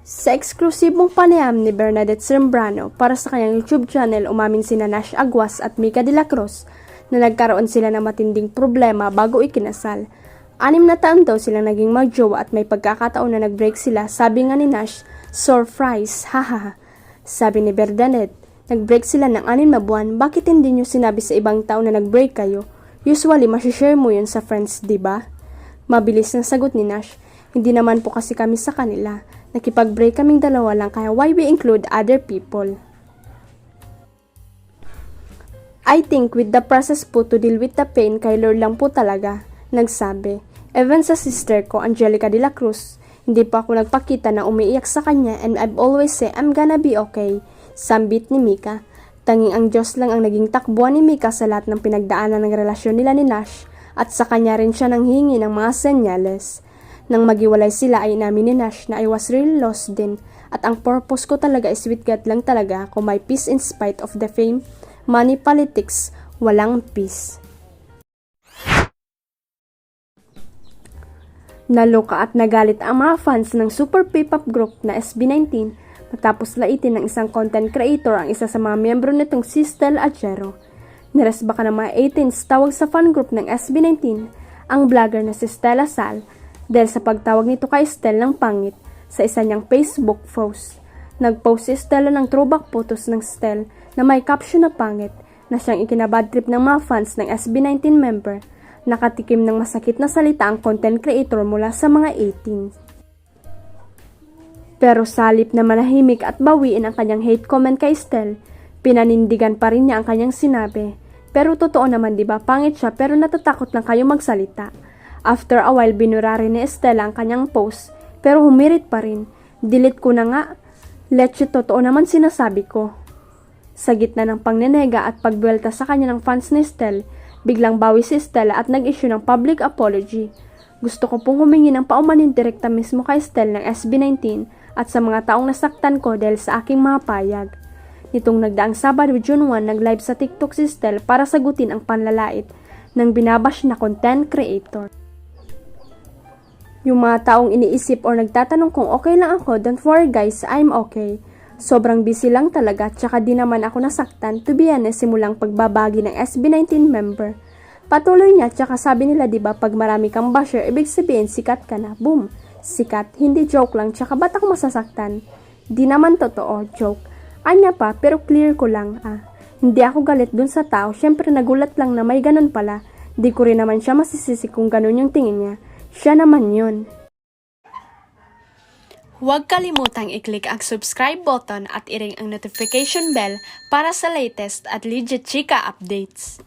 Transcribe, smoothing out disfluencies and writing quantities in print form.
Sa eksklusibong panayam ni Bernadette Zambrano para sa kanyang YouTube channel, umamin sina Nash Aguas at Mika de la Cruz na nagkaroon sila ng matinding problema bago ikinasal. 6 na taon daw silang naging magjowa at may pagkakataon na nag-break sila. Sabi nga ni Nash, surprise, hahaha. Sabi ni Bernadette, nag-break sila ng 6 na buwan, bakit hindi nyo sinabi sa ibang tao na nag-break kayo? Usually, masishare mo yun sa friends, diba? Mabilis na sagot ni Nash, hindi naman po kasi kami sa kanila. Nakipag-break kaming dalawa lang kaya why we include other people? I think with the process po to deal with the pain, kay Lord lang po talaga, nagsabi. Even sa sister ko, Angelica de la Cruz, hindi pa ako nagpakita na umiiyak sa kanya and I've always say I'm gonna be okay. Sambit ni Mika. Tanging ang Diyos lang ang naging takbuhan ni Mika sa lahat ng pinagdaanan ng relasyon nila ni Nash at sa kanya rin siya nanghingi ng mga senyales. Nang magiwalay sila ay inamin ni Nash na I was really lost din at ang purpose ko talaga is with God lang talaga kung may peace in spite of the fame, money, politics, walang peace. Naloka at nagalit ang mga fans ng super P-pop group na SB19 matapos laitin ng isang content creator ang isa sa mga miyembro nitong si Stel Adjero. Niresbaka ng mga 18s tawag sa fan group ng SB19 ang vlogger na si Stella Sal dahil sa pagtawag nito kay Stel ng pangit sa isa niyang Facebook post. Nag-post si Stella ng throwback photos ng Stel na may caption na pangit na siyang ikinabad trip ng mga fans ng SB19 member. Nakatikim ng masakit na salita ang content creator mula sa mga 18. Pero salip na manahimik at bawiin ang kanyang hate comment kay Stel, pinanindigan pa rin niya ang kanyang sinabi. Pero totoo naman, diba, pangit siya pero natatakot lang kayo magsalita. After a while, binura rin ni Estela ang kanyang post, pero humirit pa rin. Delete ko na nga. Leche, totoo naman sinasabi ko. Sa gitna ng pangnenega at pagbuelta sa kanya ng fans ni Estel, biglang bawi si Estela at nag-issue ng public apology. Gusto ko pong humingi ng paumanin direkta mismo kay Estel ng SB19 at sa mga taong nasaktan ko dahil sa aking mga payag. Nitong nagdaang Sabado, June 1, nag-live sa TikTok si Estel para sagutin ang panlalait ng binabash na content creator. Yung mga taong iniisip or nagtatanong kung okay lang ako, don't worry guys, I'm okay. Sobrang busy lang talaga, tsaka di naman ako nasaktan, to be honest, simulang pagbabagi ng SB19 member. Patuloy niya, tsaka sabi nila diba pag marami kang basher, ibig sabihin sikat ka na. Boom! Sikat, hindi joke lang, tsaka ba't ako masasaktan? Di naman totoo, joke. Anya pa, pero clear ko lang, Hindi ako galit dun sa tao, syempre nagulat lang na may ganun pala. Di ko rin naman siya masisisi kung ganun yung tingin niya. Siya naman yun. Huwag kalimutang i-click ang subscribe button at i-ring ang notification bell para sa latest at legit chika updates.